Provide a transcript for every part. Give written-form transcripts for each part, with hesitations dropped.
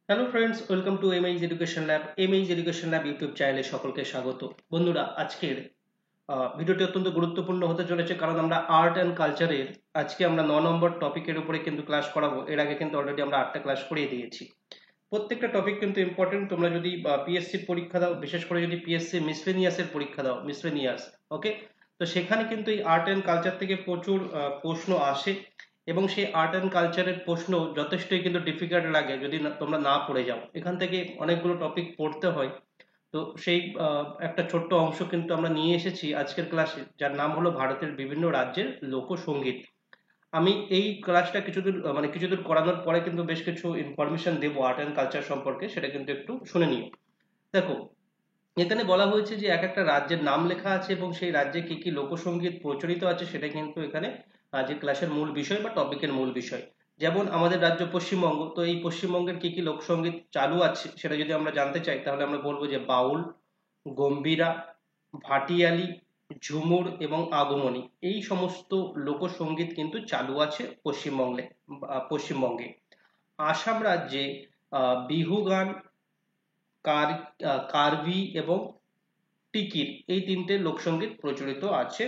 Hello friends, welcome to MI's education lab. MI's education lab YouTube চ্যানেলে সকলকে স্বাগত। বন্ধুরা, আজকের ভিডিওটি অত্যন্ত গুরুত্বপূর্ণ হতে চলেছে, কারণ আমরা আর্ট অ্যান্ড কালচারের আজকে আমরা 9 নম্বর টপিকের উপরে কিন্তু ক্লাস করাবো। এর আগে কিন্তু অলরেডি আমরা 8টা ক্লাস করিয়ে দিয়েছি। প্রত্যেকটা টপিক কিন্তু ইম্পর্টেন্ট। তোমরা যদি পিএসসির পরীক্ষা দাও, বিশেষ করে যদি পিএসসি মিসলেনিয়াসের পরীক্ষা দাও, মিসলেনিয়াস, ওকে, তো সেখানে কিন্তু এই আর্ট অ্যান্ড কালচার থেকে প্রচুর প্রশ্ন আসে, এবং সেই আর্ট অ্যান্ড কালচারের প্রশ্ন যথেষ্টই কিন্তু ডিফিকাল্ট লাগে যদি তোমরা না পড়ে যাও। এখান থেকে অনেকগুলো টপিক পড়তে হয়। তো সেই একটা ছোট্ট অংশ কিন্তু আমরা নিয়ে এসেছি আজকের ক্লাসে, যার নাম হলো ভারতের বিভিন্ন রাজ্যের লোকসঙ্গীত। আমি এই ক্লাসটা কিছুদূর কিছুদূর করানোর পরে কিন্তু বেশ কিছু ইনফরমেশন দেবো আর্ট অ্যান্ড কালচার সম্পর্কে, সেটা কিন্তু একটু শুনে নিও। দেখো, এখানে বলা হয়েছে যে এক একটা রাজ্যের নাম লেখা আছে এবং সেই রাজ্যে কি কি লোকসঙ্গীত প্রচলিত আছে, সেটা কিন্তু এখানে যে ক্লাসের মূল বিষয় বা টপিকের মূল বিষয়। যেমন আমাদের রাজ্য পশ্চিমবঙ্গ, তো এই পশ্চিমবঙ্গের কি কি লোকসঙ্গীত চালু আছে সেটা যদি আমরা জানতে চাই, তাহলে আমরা বলবো যে বাউল, গম্ভীরা, ভাটিয়ালি, ঝুমুর এবং আগমনী, এই সমস্ত লোকসঙ্গীত কিন্তু চালু আছে পশ্চিমবঙ্গে। আসাম রাজ্যে বিহু গান, কার্বি এবং টিকির, এই তিনটে লোকসঙ্গীত প্রচলিত আছে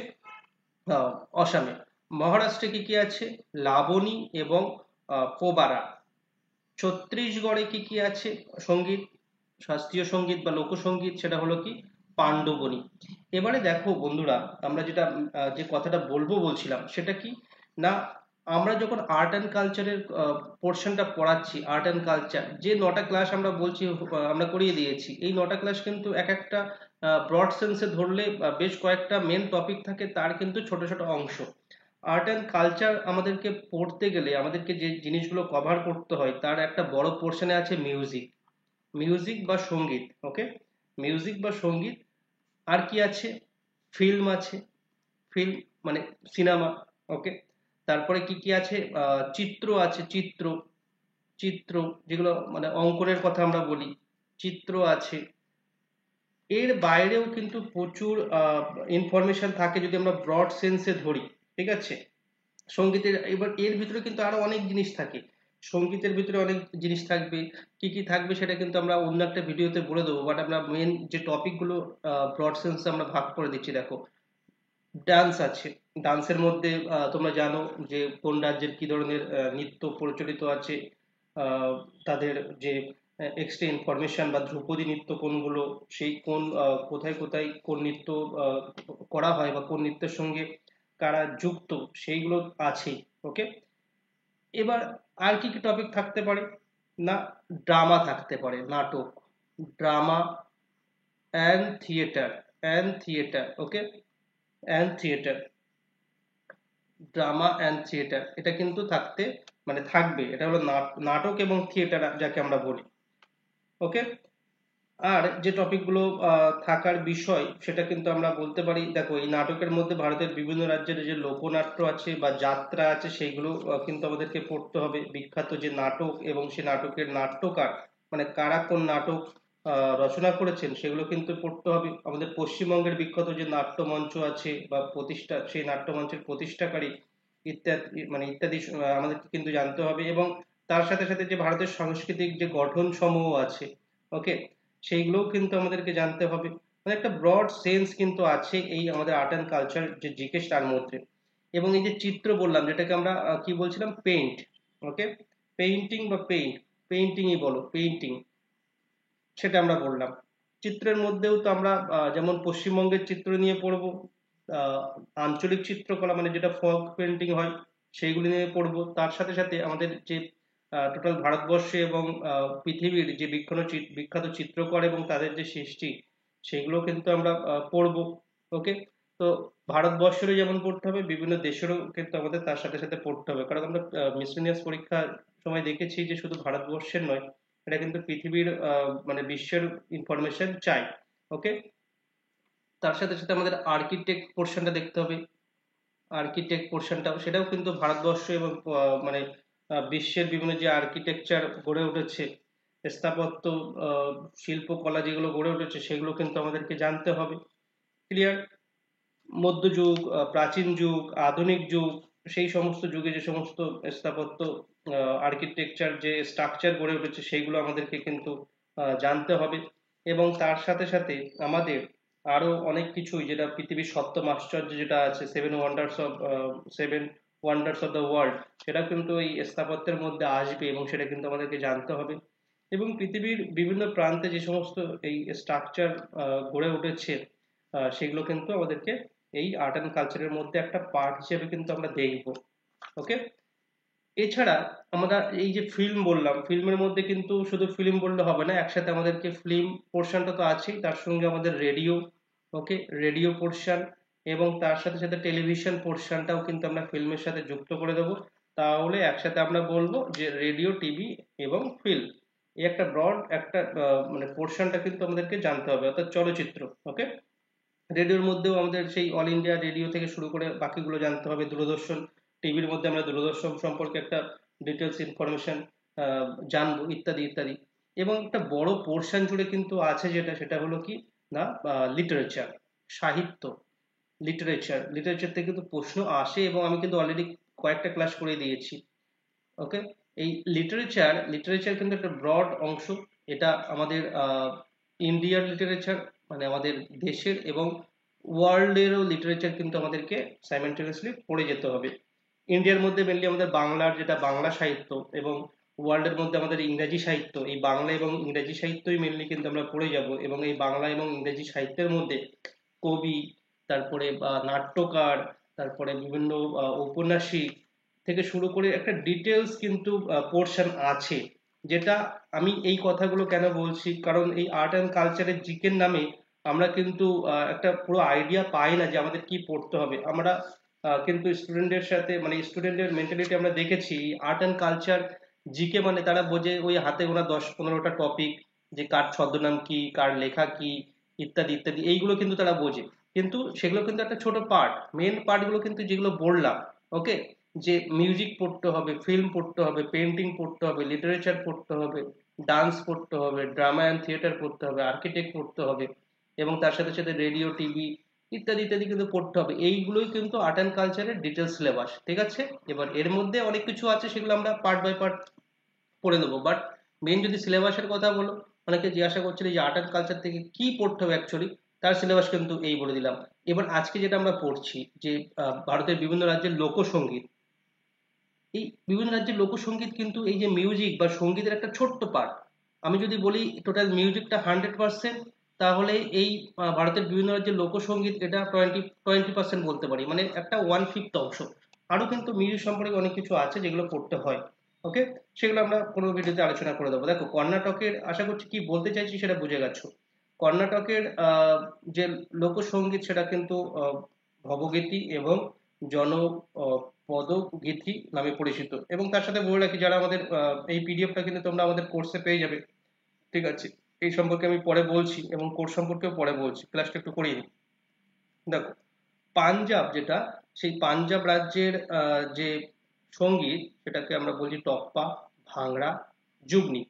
আহ, অসমে। মহারাষ্ট্রে কি কি আছে? লাবণী এবং পোবারা। ছত্তিশগড়ে কি কি আছে সঙ্গীত, শাস্ত্রীয় সঙ্গীত বা লোকসঙ্গীত? সেটা হলো কি পাণ্ডবনী। এবারে দেখো বন্ধুরা, আমরা যেটা যে কথাটা বলছিলাম সেটা কি না, আমরা যখন আর্ট অ্যান্ড কালচারের পোর্শনটা পড়াচ্ছি, আর্ট অ্যান্ড কালচার যে 9টা ক্লাস আমরা বলছি আমরা করিয়ে দিয়েছি, এই 9টা ক্লাস কিন্তু এক একটা ব্রড সেন্সে ধরলে বেশ কয়েকটা মেন টপিক থাকে, তার কিন্তু ছোট ছোট অংশ। আর্ট অ্যান্ড কালচার আমাদেরকে পড়তে গেলে আমাদেরকে যে জিনিসগুলো কভার করতে হয়, তার একটা বড় পোর্শনে আছে মিউজিক, মিউজিক বা সঙ্গীত, ওকে, মিউজিক বা সঙ্গীত। আর কি আছে? ফিল্ম আছে, ফিল্ম মানে সিনেমা, ওকে। তারপরে কি কি আছে? চিত্র আছে, চিত্র, চিত্র যেগুলো মানে অঙ্কনের কথা আমরা বলি, চিত্র আছে। এর বাইরেও কিন্তু প্রচুর ইনফরমেশন থাকে যদি আমরা ব্রড সেন্সে ধরি, ঠিক আছে। সঙ্গীতের এবার এর ভিতরে কিন্তু আরো অনেক জিনিস থাকে, সঙ্গীতের ভিতরে অনেক জিনিস থাকবে। কি কি থাকবে সেটা কিন্তু আমরা অন্য একটা ভিডিওতে বলে দেবো, বাট আমরা মেন যে টপিকগুলো ব্রড সেন্সে আমরা ভাগ করে দিচ্ছি। দেখো, ডান্স আছে, ডান্সের মধ্যে তোমরা জানো যে কোন রাজ্যের কি ধরনের নৃত্য প্রচলিত আছে, আহ, তাদের যে এক্সট্রা ইনফরমেশন বা ধ্রুপদী নৃত্য কোনগুলো, সেই কোন কোথায় কোথায় কোন নৃত্য আহ, করা হয় বা কোন নৃত্যের সঙ্গে কারা যুক্ত, সেইগুলো আছেই, ওকে। এবার আর কি কি টপিক থাকতে পারে না, ড্রামা থাকতে পারে, নাটক, drama and theatre, okay, and theatre, drama and theatre, এটা কিন্তু থাকবে। এটা হলো নাটক এবং থিয়েটার যাকে আমরা বলি, ওকে। আর যে টপিকগুলো থাকার বিষয় সেটা কিন্তু আমরা বলতে পারি। দেখো, এই নাটকের মধ্যে ভারতের বিভিন্ন রাজ্যের যে লোকনাট্য আছে বা যাত্রা আছে, সেইগুলো কিন্তু আমাদেরকে পড়তে হবে। বিখ্যাত যে নাটক এবং সেই নাটকের নাট্যকার, মানে কারা কোন নাটক রচনা করেছেন, সেগুলো কিন্তু পড়তে হবে। আমাদের পশ্চিমবঙ্গের বিখ্যাত যে নাট্যমঞ্চ আছে বা প্রতিষ্ঠা, সেই নাট্যমঞ্চের প্রতিষ্ঠাকারী ইত্যাদি ইত্যাদি আমাদেরকে কিন্তু জানতে হবে। এবং তার সাথে সাথে যে ভারতের সাংস্কৃতিক যে গঠন সমূহ আছে, ওকে, সেইগুলোও কিন্তু আমাদেরকে জানতে হবে। মানে একটা ব্রড সেন্স কিন্তু আছে এই আমাদের আর্ট অ্যান্ড কালচার যে জিকেস, তার মধ্যে। এবং এই যে চিত্র বললাম, যেটাকে আমরা কি বলছিলাম, পেইন্ট, ওকে, পেইন্টিং বা পেইন্টিংই বলো, পেইন্টিং, সেটা আমরা বললাম। চিত্রের মধ্যেও তো আমরা যেমন পশ্চিমবঙ্গের চিত্র নিয়ে পড়বো, আহ, আঞ্চলিক চিত্রকলা মানে যেটা ফক পেন্টিং হয়, সেইগুলি নিয়ে পড়বো। তার সাথে সাথে আমাদের যে টোটাল ভারতবর্ষে এবং পৃথিবীর যে বিখ্যাত চিত্রকর এবং তাদের যে সৃষ্টি, সেগুলো কিন্তু আমরা পড়বো, ওকে। তো ভারতবর্ষেরও যেমন পড়তে হবে, বিভিন্ন দেশেরও কিন্তু আমাদের তার সাথে সাথে পড়তে হবে, কারণ আমরা মিসলেনিয়াস পরীক্ষার সময় দেখেছি যে শুধু ভারতবর্ষের নয়, এটা কিন্তু পৃথিবীর বিশ্বের ইনফরমেশন চাই, ওকে। তার সাথে সাথে আমাদের আর্কিটেক্ট পোর্শনটা দেখতে হবে। আর্কিটেক্ট পোর্শনটাও, সেটাও কিন্তু ভারতবর্ষ এবং বিশ্বের বিভিন্ন যে আর্কিটেকচার গড়ে উঠেছে, স্থাপত্য, শিল্পকলা যেগুলো গড়ে উঠেছে, সেগুলো কিন্তু আমাদেরকে জানতে হবে। ক্লিয়ার? মধ্যযুগ, প্রাচীন যুগ, আধুনিক যুগ, সেই সমস্ত যুগে যে সমস্ত স্থাপত্য আর্কিটেকচার যে স্ট্রাকচার গড়ে উঠেছে সেইগুলো আমাদেরকে কিন্তু জানতে হবে। এবং তার সাথে সাথে আমাদের আরো অনেক কিছুই, যেটা পৃথিবীর সপ্তম আশ্চর্য যেটা আছে, seven wonders of the world, সেটা কিন্তু এই স্থাপত্যের মধ্যে আসবে এবং সেটা কিন্তু আমাদেরকে জানতে হবে। এবং পৃথিবীর বিভিন্ন প্রান্তে যে সমস্ত এই স্ট্রাকচার গড়ে উঠেছে সেগুলো কিন্তু আমাদেরকে এই আর্ট অ্যান্ড কালচারের মধ্যে একটা পার্ট হিসেবে কিন্তু আমরা দেখব। ওকে। এছাড়া আমরা এই যে ফিল্ম বললাম, ফিল্মের মধ্যে কিন্তু শুধু ফিল্ম বললে হবে না, একসাথে আমাদেরকে ফিল্ম পোর্শনটা তো আছেই, তার সঙ্গে আমাদের রেডিও, ওকে, রেডিও পোর্শন, এবং তার সাথে সাথে টেলিভিশন পোর্শনটাও কিন্তু আমরা ফিল্মের সাথে যুক্ত করে দেবো। তাহলে একসাথে আমরা বলবো যে রেডিও, টিভি এবং ফিল্ম, এই একটা ব্রড একটা মানে পোর্শনটা কিন্তু আমাদেরকে জানতে হবে, অর্থাৎ চলচ্চিত্র। ওকে। রেডিওর মধ্যেও আমাদের সেই অল ইন্ডিয়া রেডিও থেকে শুরু করে বাকিগুলো জানতে হবে, দূরদর্শন, টিভির মধ্যে আমরা দূরদর্শন সম্পর্কে একটা ডিটেলস ইনফরমেশন জানবো, ইত্যাদি ইত্যাদি। এবং একটা বড় পোর্শন জুড়ে কিন্তু আছে যেটা, সেটা হলো কি না, লিটারেচার, সাহিত্য। লিটারেচার থেকে কিন্তু প্রশ্ন আসে এবং আমি কিন্তু অলরেডি কয়েকটা ক্লাস করে দিয়েছি। ওকে। এই লিটারেচার কিন্তু একটা ব্রড অংশ। এটা আমাদের ইন্ডিয়ার লিটারেচার, মানে আমাদের দেশের, এবং ওয়ার্ল্ডেরও লিটারেচার কিন্তু আমাদেরকে সাইমেন্টেনিয়াসলি পড়ে যেতে হবে। ইন্ডিয়ার মধ্যে মেনলি আমাদের বাংলার যেটা বাংলা সাহিত্য, এবং ওয়ার্ল্ডের মধ্যে আমাদের ইংরাজি সাহিত্য, এই বাংলা এবং ইংরাজি সাহিত্যই মেনলি কিন্তু আমরা পড়ে যাব। এবং এই বাংলা এবং ইংরাজি সাহিত্যের মধ্যে কবি, তারপরে নাট্যকার, তারপরে বিভিন্ন ঔপন্যাসিক থেকে শুরু করে একটা ডিটেলস কিন্তু পোর্শন আছে। যেটা আমি এই কথাগুলো কেন বলছি, কারণ এই আর্ট অ্যান্ড কালচারের জিকের নামে আমরা কিন্তু একটা পুরো আইডিয়া পাই না যে আমাদের কি পড়তে হবে। আমরা কিন্তু স্টুডেন্টের সাথে, মানে স্টুডেন্টের মেন্টালিটি আমরা দেখেছি, আর্ট অ্যান্ড কালচার জিকে মানে তারা বোঝে ওই হাতে গোনা 10-15টা টপিক, যে কার ছদ্মনাম কি, কার লেখা কি, ইত্যাদি ইত্যাদি, এইগুলো কিন্তু তারা বোঝে। কিন্তু সেগুলো কিন্তু একটা ছোট পার্ট, মেন পার্টগুলো কিন্তু যেগুলো বললাম, ওকে, যে মিউজিক পড়তে হবে, ফিল্ম পড়তে হবে, পেন্টিং পড়তে হবে, লিটারেচার পড়তে হবে, ডান্স পড়তে হবে, ড্রামা অ্যান্ড থিয়েটার পড়তে হবে, আর্কিটেক্ট পড়তে হবে, এবং তার সাথে সাথে রেডিও, টিভি, ইত্যাদি ইত্যাদি কিন্তু পড়তে হবে। এইগুলোই কিন্তু আর্ট অ্যান্ড কালচারের ডিটেলস সিলেবাস, ঠিক আছে। এবার এর মধ্যে অনেক কিছু আছে, সেগুলো আমরা পার্ট বাই পার্ট পড়ে নেবো। বাট মেন যদি সিলেবাসের কথা বলো, অনেকে জিজ্ঞাসা করছিল যে আর্ট অ্যান্ড কালচার থেকে কি পড়তে হবে অ্যাকচুয়ালি, তার সিলেবাস কিন্তু এই বলে দিলাম। এবার আজকে যেটা আমরা পড়ছি, যে ভারতের বিভিন্ন রাজ্যের লোকসঙ্গীত, এই বিভিন্ন রাজ্যের লোকসঙ্গীত কিন্তু এই যে মিউজিক বা সঙ্গীতের একটা ছোট্ট পার্ট। আমি যদি বলি টোটাল মিউজিকটা 100%, তাহলে এই ভারতের বিভিন্ন রাজ্যের লোকসঙ্গীত এটা 20% বলতে পারি, মানে একটা 1/5 অংশ। আরো কিন্তু মিউজিক সম্পর্কে অনেক কিছু আছে যেগুলো পড়তে হয়। ওকে। সেগুলো আমরা কোনো ভিডিওতে আলোচনা করে দেবো। দেখো, কর্ণাটকের, আশা করছি কি বলতে চাইছি সেটা বুঝে গেছো। কর্ণাটকের যে লোকসঙ্গীত সেটা কিন্তু ভবগীতি এবং জন পদগীতি নামে পরিচিত। এবং তার সাথে বলে রাখি, যারা আমাদের এই পিডিএফটা কিন্তু তোমরা আমাদের কোর্সে পেয়ে যাবে, ঠিক আছে। এই সম্পর্কে আমি পরে বলছি, এবং কোর্স সম্পর্কেও পরে বলছি, ক্লাসটা একটু করিয়ে নিই। দেখো, পাঞ্জাব যেটা, সেই পাঞ্জাব রাজ্যের যে সঙ্গীত, সেটাকে আমরা বলছি টপ্পা, ভাংড়া, জুগনি।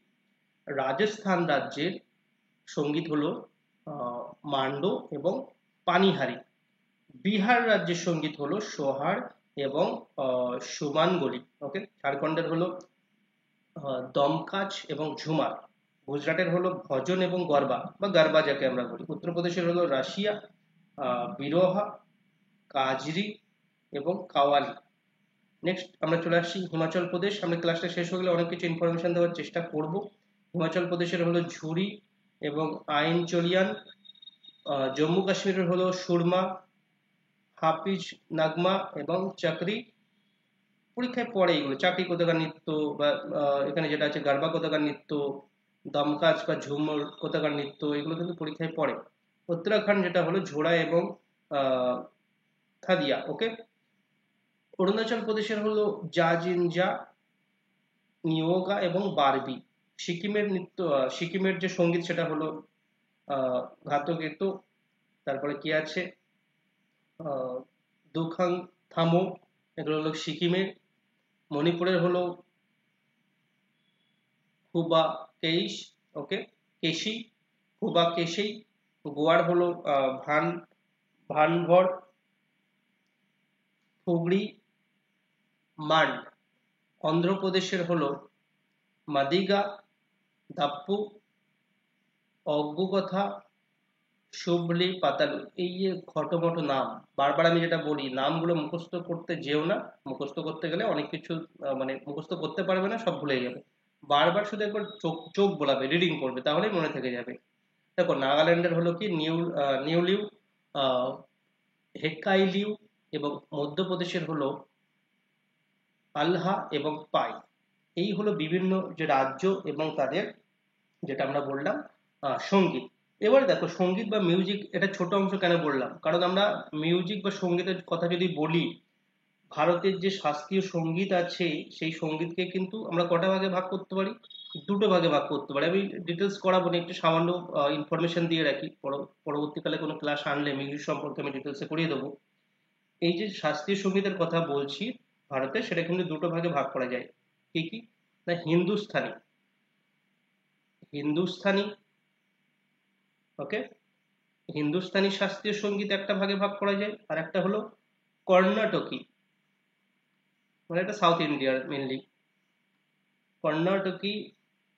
রাজস্থান রাজ্যের সঙ্গীত হলো মান্ডো এবং পানিহারি। বিহার রাজ্যের সঙ্গীত হলো সোহার এবং সুমানগলি। ওকে। ঝাড়খণ্ডের হলো দমকাচ এবং ঝুমার। গুজরাটের হলো ভজন এবং গরবা বা গারবা যাকে আমরা বলি। উত্তরপ্রদেশের হলো রাশিয়া, বিরোহা, কাজরি এবং কাওয়ালি। নেক্সট আমরা চলে আসছি হিমাচল প্রদেশ। আমরা ক্লাসটা শেষ হয়ে গেলে অনেক কিছু ইনফরমেশন দেওয়ার চেষ্টা করব। হিমাচল প্রদেশের হলো ঝুরি এবং আইনচলিয়ান। জম্মু কাশ্মীরের হলো সুরমা, হাফিজ নাগমা এবং চাকরি। পরীক্ষায় পড়ে এগুলো, চাকরি কোথাকার নৃত্য, বা এখানে যেটা আছে গারবা কোথাকার নৃত্য, দমকাজ বা ঝুমুর কোথাকার নৃত্য, এগুলো কিন্তু পরীক্ষায় পড়ে। উত্তরাখণ্ড যেটা হলো ঝোড়া এবং খাদিয়া। ওকে। অরুণাচল প্রদেশের হলো জাজিনজা, নিয়োগা এবং বারবি। সিকিমের নৃত্য, সিকিমের যে সঙ্গীত সেটা হলো ঘাতকেতো। তারপরে কি আছে, দুখাং থামো, এগুলো হলো সিকিমের। মণিপুরের হলো খুবা কেইস, ওকে, কেশি, খুবা কেশি। গোয়ার হলো ভানভর, ফুগড়ি, মান্ড। অন্ধ্রপ্রদেশের হলো মাদিগা, দাপ্পু, অগ্গুকথা, শুভলি, পাতালু। এই যে খটোমটো নাম, বারবার আমি যেটা বলি, নামগুলো মুখস্থ করতে যেও না। মুখস্থ করতে গেলে অনেক কিছু মানে মুখস্থ করতে পারবে না, সব ভুলে যাবে। বারবার শুধু একবার চোখ চোখ বোলাবে, রিডিং করবে, তাহলেই মনে থেকে যাবে। দেখো নাগাল্যান্ডের হলো কি নিউলিউ, আহ, হেক্কাইলিউ, এবং মধ্যপ্রদেশের হলো আলহা এবং পাই। এই হলো বিভিন্ন যে রাজ্য এবং তাদের, যেটা আমরা বললাম, সঙ্গীত। এবার দেখো সঙ্গীত বা মিউজিক, এটা ছোট অংশ কেন বললাম, কারণ আমরা মিউজিক বা সঙ্গীতের কথা যদি বলি, ভারতের যে শাস্ত্রীয় সঙ্গীত আছে সেই সঙ্গীতকে কিন্তু আমরা কটা ভাগে ভাগ করতে পারি, দুটো ভাগে ভাগ করতে পারি। আমি ডিটেলস করাবো না, একটু সামান্য ইনফরমেশন দিয়ে রাখি, পরবর্তীকালে কোনো ক্লাস আনলে মিউজিক সম্পর্কে আমি ডিটেলসে করিয়ে দেবো। এই যে শাস্ত্রীয় সঙ্গীতের কথা বলছি ভারতে, সেটা কিন্তু দুটো ভাগে ভাগ করা যায়। কি কি? না, হিন্দুস্থানি, হিন্দুস্থানি, ওকে, হিন্দুস্তানি শাস্ত্রীয় সঙ্গীত একটা ভাগে ভাগ করা যায়, আর একটা হলো কর্ণাটকী, মানে এটা সাউথ ইন্ডিয়ার মেনলি। কর্ণাটকী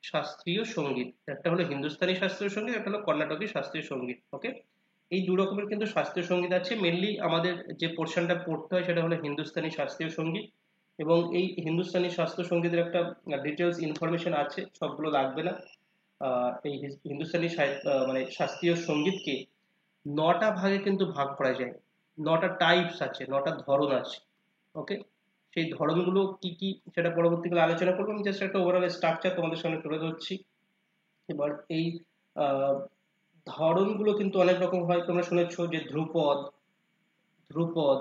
শাস্ত্রীয় সঙ্গীত, একটা হলো হিন্দুস্তানি শাস্ত্রীয় সঙ্গীত, একটা হলো কর্ণাটকী শাস্ত্রীয় সঙ্গীত। ওকে, এই দু রকমের কিন্তু শাস্ত্রীয় সঙ্গীত আছে। মেনলি আমাদের যে পোর্শনটা পড়তে হয় সেটা হলো হিন্দুস্তানি শাস্ত্রীয় সঙ্গীত। এবং এই হিন্দুস্তানি শাস্ত্রীয় সঙ্গীতের একটা ডিটেলস ইনফরমেশন আছে, সবগুলো লাগবে না। এই হিন্দুস্তানি মানে শাস্ত্রীয় সঙ্গীতকে নটা ভাগে কিন্তু ভাগ করা যায়। নটা টাইপস আছে, নটা ধরন আছে। ওকে, সেই ধরনগুলো কি কি সেটা পরবর্তীকালে আলোচনা করবো। আমি জাস্ট একটা ওভারঅল স্ট্রাকচার তোমাদের সামনে তুলে ধরছি। এবার এই আহ, ধরনগুলো কিন্তু অনেক রকম হয়। তোমরা শুনেছো যে ধ্রুপদ, ধ্রুপদ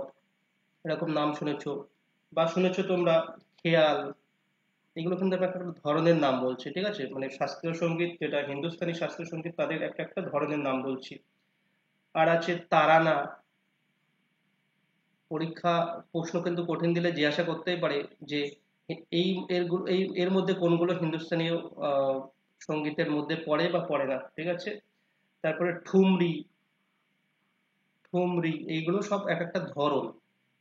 এরকম নাম শুনেছো, বা শুনেছো তোমরা খেয়াল। এগুলো কিন্তু একটা একটা ধরনের নাম বলছি, ঠিক আছে? মানে শাস্ত্রীয় সঙ্গীত, যেটা হিন্দুস্তানি শাস্ত্রীয় সঙ্গীত, তাদের একটা একটা ধরনের নাম বলছি। আর আছে তারানা। পরীক্ষা প্রশ্ন কিন্তু কঠিন দিলে জিজ্ঞাসা করতেই পারে যে এই এর মধ্যে কোনগুলো হিন্দুস্তানীয় আহ, সঙ্গীতের মধ্যে পড়ে বা পড়ে না, ঠিক আছে? তারপরে ঠুমরি, ঠুমরি এইগুলো সব এক একটা ধরন।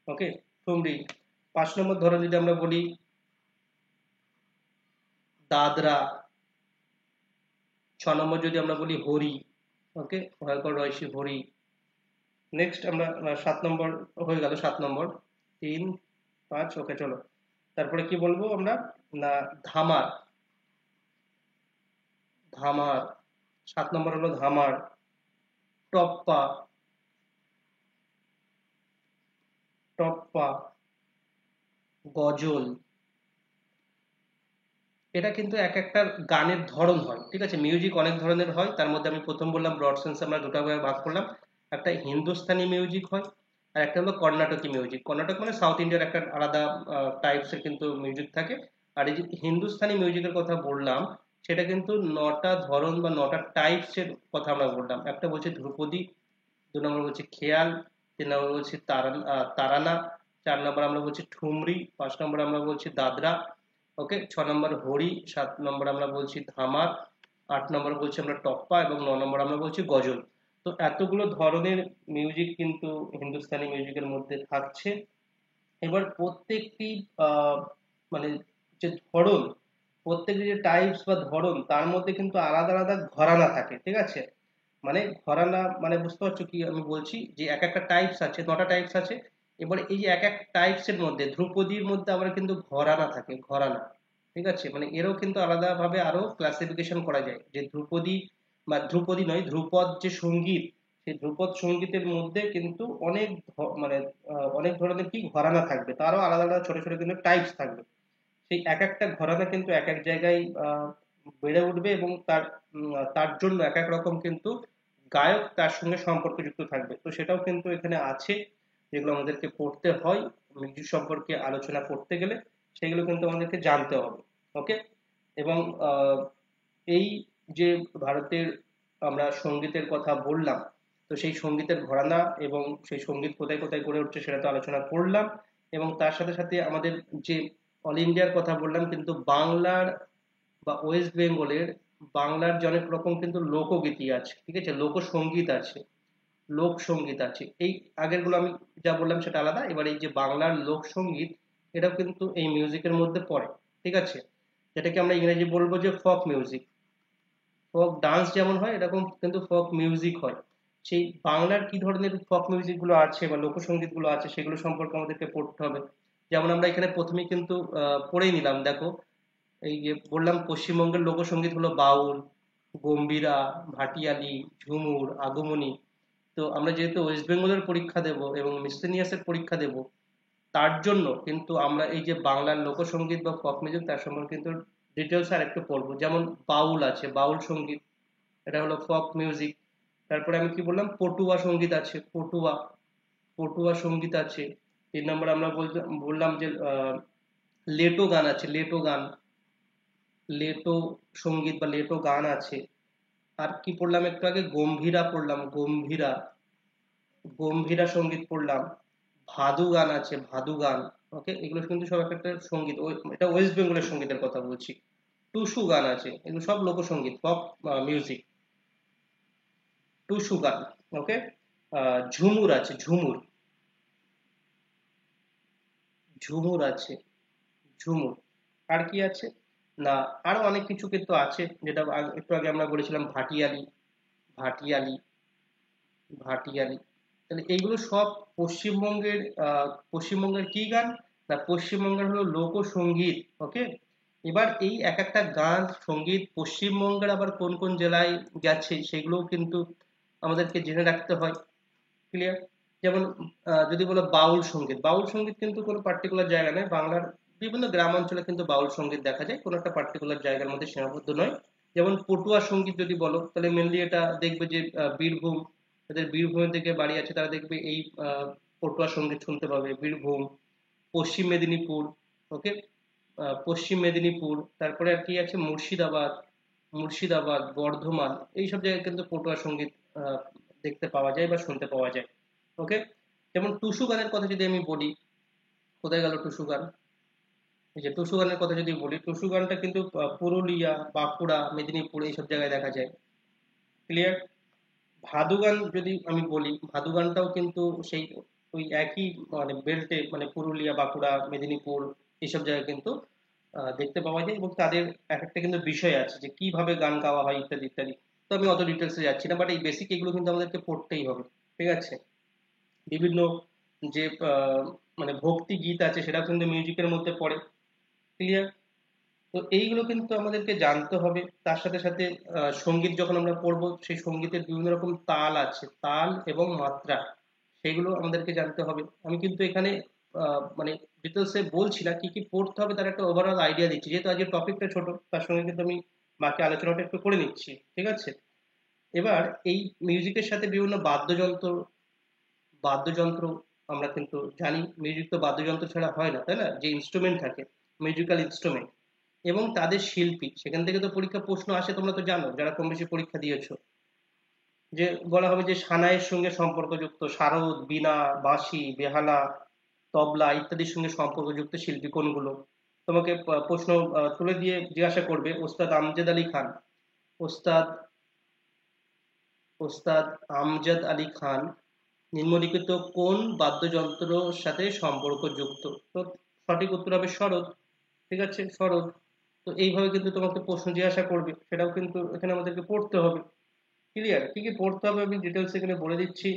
ওকে, ঠুমরি। 5 নম্বর ধরন যদি আমরা বলি, দাদরা। 6 নম্বর যদি আমরা বলি হরি। ওকে, ভয়ঙ্কর রয়সী হরি। নেক্সট আমরা 7 নম্বর হয়ে গেল, 7 নম্বর, 3, 5, ওকে চলো। তারপরে কি বলবো আমরা, না ধামার, ধামার। 7 নম্বর হলো ধামার। টপ্পা, টপ্পা, গজল। এটা কিন্তু এক একটা গানের ধরন হয়, ঠিক আছে? মিউজিক অনেক ধরনের হয়, তার মধ্যে আমি প্রথম বললাম ব্রড সেন্স আমরা দুটো ভাগে ভাগ করলাম। একটা হিন্দুস্তানি মিউজিক হয়, আর একটা হলো কর্ণাটকী মিউজিক। কর্ণাটক মানে সাউথ ইন্ডিয়ার একটা আলাদা টাইপস এর কিন্তু মিউজিক থাকে। আর এই যে হিন্দুস্তানি মিউজিকের কথা বললাম, সেটা কিন্তু নটা ধরন বা নটা টাইপস এর কথা আমরা বললাম। একটা বলছে ধ্রুপদী, 2 নম্বর বলছে খেয়াল, 3 নম্বর বলছে তারানা, 4 নম্বর আমরা বলছি ঠুমরি, 5 নম্বর আমরা বলছি দাদরা, ওকে, 6 নম্বর হরি, 7 নম্বর আমরা বলছি ধামার, 8 নম্বর বলছি আমরা টপ্পা, এবং 9 নম্বর আমরা বলছি গজল। তো এতগুলো ধরনের মিউজিক কিন্তু হিন্দুস্তানি মিউজিকের মধ্যে থাকছে। এবার প্রত্যেকটি আহ, মানে যে ধরন, প্রত্যেকটি যে টাইপস বা ধরন, তার মধ্যে কিন্তু আলাদা আলাদা ঘরানা থাকে, ঠিক আছে? মানে ঘরানা মানে বুঝতে পারছো কি আমি বলছি, যে এক একটা টাইপস আছে, নটা টাইপস আছে। এবার এই যে এক এক টাইপস এর মধ্যে, ধ্রুপদীর মধ্যে আবার কিন্তু ঘরানা থাকে, ঘরানা, ঠিক আছে? মানে এরও কিন্তু আলাদা ভাবে আরো ক্লাসিফিকেশন করা যায়, যে ধ্রুপদী বা ধ্রুপদী নয়, ধ্রুপদ যে সঙ্গীত, সেই ধ্রুপদ সঙ্গীতের মধ্যে কিন্তু অনেক মানে অনেক ধরনের কি ঘরানা থাকবে, তারও আলাদা আলাদা ছোট ছোট কিন্তু টাইপস থাকবে। সেই এক একটা ঘরানা কিন্তু এক এক জায়গায় বেড়ে উঠবে, এবং তার জন্য এক এক রকম কিন্তু গায়ক তার সঙ্গে সম্পর্কযুক্ত থাকবে। তো সেটাও কিন্তু এখানে আছে, যেগুলো আমাদেরকে পড়তে হয় মিউজিক সম্পর্কে আলোচনা করতে গেলে, সেগুলো কিন্তু আমাদেরকে জানতে হবে। ওকে, এবং এই যে ভারতের আমরা সঙ্গীতের কথা বললাম, তো সেই সঙ্গীতের ঘরানা এবং সেই সঙ্গীত কোথায় কোথায় গড়ে উঠছে সেটা তো আলোচনা করলাম। এবং তার সাথে সাথে আমাদের যে অল ইন্ডিয়ার কথা বললাম, কিন্তু বাংলার বা ওয়েস্ট বেঙ্গলের, বাংলার যে অনেক রকম কিন্তু লোকগীতি আছে, ঠিক আছে, লোকসঙ্গীত আছে, লোকসঙ্গীত আছে। এই আগেরগুলো আমি যা বললাম সেটা আলাদা। এবার এই যে বাংলার লোকসঙ্গীত, এটাও কিন্তু এই মিউজিকের মধ্যে পড়ে, ঠিক আছে, যেটাকে আমরা ইংরেজি বলবো যে ফক মিউজিক। ফোক ডান্স যেমন হয় এরকম কিন্তু ফোক মিউজিক হয়। সেই বাংলার কি ধরনের ফোক মিউজিক গুলো আছে বা লোকসঙ্গীত গুলো আছে সেগুলো সম্পর্কে আমাদেরকে পড়তে হবে। যেমন আমরা এখানে প্রথমেই কিন্তু পড়েই নিলাম, দেখো এই যে বললাম পশ্চিমবঙ্গের লোকসঙ্গীত হলো বাউল, গম্ভীরা, ভাটিয়ালি, ঝুমুর, আগমনী। তো আমরা যেহেতু ওয়েস্ট বেঙ্গলের পরীক্ষা দেব এবং মিসলেনিয়াসের পরীক্ষা দেব, তার জন্য কিন্তু আমরা এই যে বাংলার লোকসঙ্গীত বা ফক মিউজিক তার সম্পর্কে কিন্তু ডিটেলস আর একটু পড়বো। যেমন বাউল আছে, বাউল সঙ্গীত, এটা হলো ফক মিউজিক। তারপরে আমি কি বললাম, পটুয়া সঙ্গীত আছে, পটুয়া, পটুয়া সঙ্গীত আছে। 3 নম্বর আমরা বললাম যে লেটো গান আছে, লেটো গান, লেটো সঙ্গীত বা লেটো গান আছে। আর কি পড়লাম একটু আগে, গম্ভীরা পড়লাম, গম্ভীরা, গম্ভীরা সঙ্গীত পড়লাম। ভাদু গান আছে, ভাদু গান। ওকে, এগুলো কিন্তু সব একটা একটা সঙ্গীত, এটা ওয়েস্ট বেঙ্গলের সঙ্গীতের কথা বলছি। টুসু গান আছে, এগুলো সব লোকসঙ্গীত, পপ মিউজিক, টুসু গান। ওকে, ঝুমুর আছে, ঝুমুর, ঝুমুর আছে, ঝুমুর। আর কি আছে না, আরো অনেক কিছু কিন্তু আছে, যেটা একটু আগে আমরা বলেছিলাম ভাটিয়ালি, ভাটিয়ালি, ভাটিয়ালি। তাহলে এইগুলো সব পশ্চিমবঙ্গের পশ্চিমবঙ্গের কি গান না, পশ্চিমবঙ্গের হলো লোকসঙ্গীত। ওকে, এবার এই এক একটা গান সঙ্গীত পশ্চিমবঙ্গের আবার কোন কোন জেলায় গেছে সেগুলোও কিন্তু আমাদেরকে জেনে রাখতে হয়। ক্লিয়ার? যেমন যদি বলো বাউল সঙ্গীত, বাউল সঙ্গীত কিন্তু কোনো পার্টিকুলার জায়গা নয়, বাংলার বিভিন্ন গ্রাম অঞ্চলে কিন্তু বাউল সঙ্গীত দেখা যায়, কোনো একটা পার্টিকুলার জায়গার মধ্যে সীমাবদ্ধ নয়। যেমন পটুয়া সঙ্গীত যদি বলো তাহলে মেনলি এটা দেখবে যে বীরভূম, যাদের বীরভূমের দিকে বাড়ি আছে তারা দেখবে এই পটুয়া সঙ্গীত শুনতে পাবে। বীরভূম, পশ্চিম মেদিনীপুর, ওকে, পশ্চিম মেদিনীপুর, তারপরে আর কি আছে, মুর্শিদাবাদ, মুর্শিদাবাদ, বর্ধমান, এইসব জায়গায় কিন্তু পটুয়া সঙ্গীত দেখতে পাওয়া যায় বা শুনতে পাওয়া যায়। ওকে, যেমন টুসু গানের কথা যদি আমি বলি, কোথায় গেল টুসু গান, এই যে টুসু গানের কথা যদি বলি, টুসু গানটা কিন্তু পুরুলিয়া, বাঁকুড়া, মেদিনীপুর এইসব জায়গায় দেখা যায়। ক্লিয়ার? ভাদু গান যদি আমি বলি, ভাদু গানটাও কিন্তু সেই ওই একই মানে বেল্টে, মানে পুরুলিয়া, বাঁকুড়া, মেদিনীপুর এইসব জায়গায় কিন্তু দেখতে পাওয়া যায়, এবং তাদের এক একটা কিন্তু বিষয় আছে যে কিভাবে গান গাওয়া হয় ইত্যাদি ইত্যাদি। তো আমি অত ডিটেলসে যাচ্ছি না, বাট এই বেসিক এগুলো কিন্তু আমাদেরকে পড়তেই হবে, ঠিক আছে। বিভিন্ন যে মানে ভক্তি গীত আছে সেটাও কিন্তু মিউজিকের মধ্যে পড়ে। ক্লিয়ার? তো এইগুলো কিন্তু আমাদেরকে জানতে হবে। তার সাথে সাথে সঙ্গীত যখন আমরা পড়বো সেই সঙ্গীতের বিভিন্ন রকম তাল আছে, তাল এবং মাত্রা, সেগুলো আমাদেরকে জানতে হবে। আমি কিন্তু এখানে মানে ডিটেলসে বলছি না, কি কি পড়তে হবে তার একটা ওভারঅল আইডিয়া দিচ্ছি, যেহেতু আজকের টপিকটা ছোট, তার সঙ্গে কিন্তু আমি বাকি আলোচনাটা একটু করে নিচ্ছি, ঠিক আছে। এবার এই মিউজিকের সাথে বিভিন্ন বাদ্যযন্ত্র, বাদ্যযন্ত্র আমরা কিন্তু জানি, মিউজিক তো বাদ্যযন্ত্র ছাড়া হয় না, তাই না, যে ইনস্ট্রুমেন্ট থাকে, মিউজিক্যাল ইনস্ট্রুমেন্ট এবং তাদের শিল্পী, সেখান থেকে তো পরীক্ষা প্রশ্ন আসে, তোমরা তো জানো যারা কম বেশি পরীক্ষা দিয়েছো, যে বলা হবে যে সানাইয়ের সঙ্গে সম্পর্কযুক্ত সারদ, বীণা, বাঁশি, বেহালা, তবলা ইত্যাদির সঙ্গে সম্পর্কযুক্ত শিল্পী কোনগুলো। তোমাকে প্রশ্ন তুলে দিয়ে জিজ্ঞাসা করবে, ওস্তাদ আমজদ আলী খান, ওস্তাদ, ওস্তাদ আমজদ আলী খান নিম্নলিখিত কোন বাদ্যযন্ত্রের সাথে সম্পর্কযুক্ত? তো সঠিক উত্তর হবে সরোদ, ঠিক আছে, সরোদ। তো এইভাবে কিন্তু তোমাকে প্রশ্ন জিজ্ঞাসা করবে, সেটাও কিন্তু এখানে আমাদেরকে পড়তে হবে। ক্লিয়ার? কি কি পড়তে হবে আমি ডিটেলস এখানে বলে দিচ্ছি,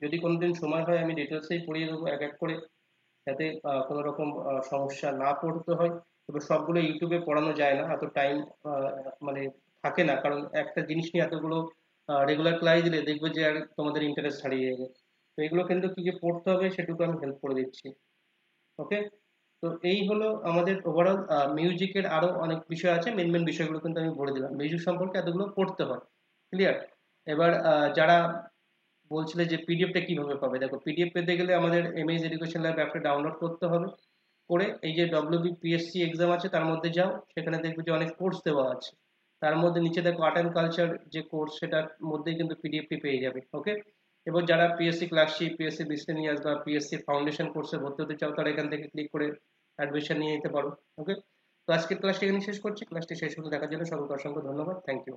যদি কোনোদিন সময় হয় আমি ডিটেলসেই পড়িয়ে দেবো এক এক করে, যাতে কোনো রকম সমস্যা না পড়তে হয়। তবে সবগুলো ইউটিউবে পড়ানো যায় না, এত টাইম মানে থাকে না, কারণ একটা জিনিস নিয়ে এতগুলো রেগুলার ক্লাস দিলে দেখবে যে আর তোমাদের ইন্টারেস্ট হারিয়ে যাবে। তো এগুলো কিন্তু কি কি পড়তে হবে সেটুকু আমি হেল্প করে দিচ্ছি। ওকে, তো এই হলো আমাদের ওভারঅল মিউজিকের। আরো অনেক বিষয় আছে, মেন মেন বিষয়গুলো কিন্তু আমি বলে দিলাম, মিউজিক সম্পর্কে এতগুলো পড়তে হয়। ক্লিয়ার? এবার যারা বলছিলে যে পিডিএফটা কিভাবে পাবে, দেখো পিডিএফ পেতে গেলে আমাদের এমএস এডুকেশন ল্যাব অ্যাপটা ডাউনলোড করতে হবে, করে এই যে ডব্লিউবিপিএসসি এক্সাম আছে তার মধ্যে যাও, সেখানে দেখবে যে অনেক কোর্স দেওয়া আছে, তার মধ্যে নিচে দেখো আর্ট অ্যান্ড কালচার যে কোর্স, সেটার মধ্যেই কিন্তু পিডিএফটি পেয়ে যাবে। ওকে, এবার যারা পিএসসি ক্লাসশিপ, পিএসসি মিসলেনিয়াস বা পিএসসি ফাউন্ডেশন কোর্সে ভর্তি হতে চাও তারা এখান থেকে ক্লিক করে অ্যাডমিশন নিয়ে নিতে পারো। ওকে, তো আজকের ক্লাসটি এখানে শেষ করছি, ক্লাসটি শেষ হতে দেখার জন্য সকলকে অসংখ্য ধন্যবাদ, থ্যাংক ইউ।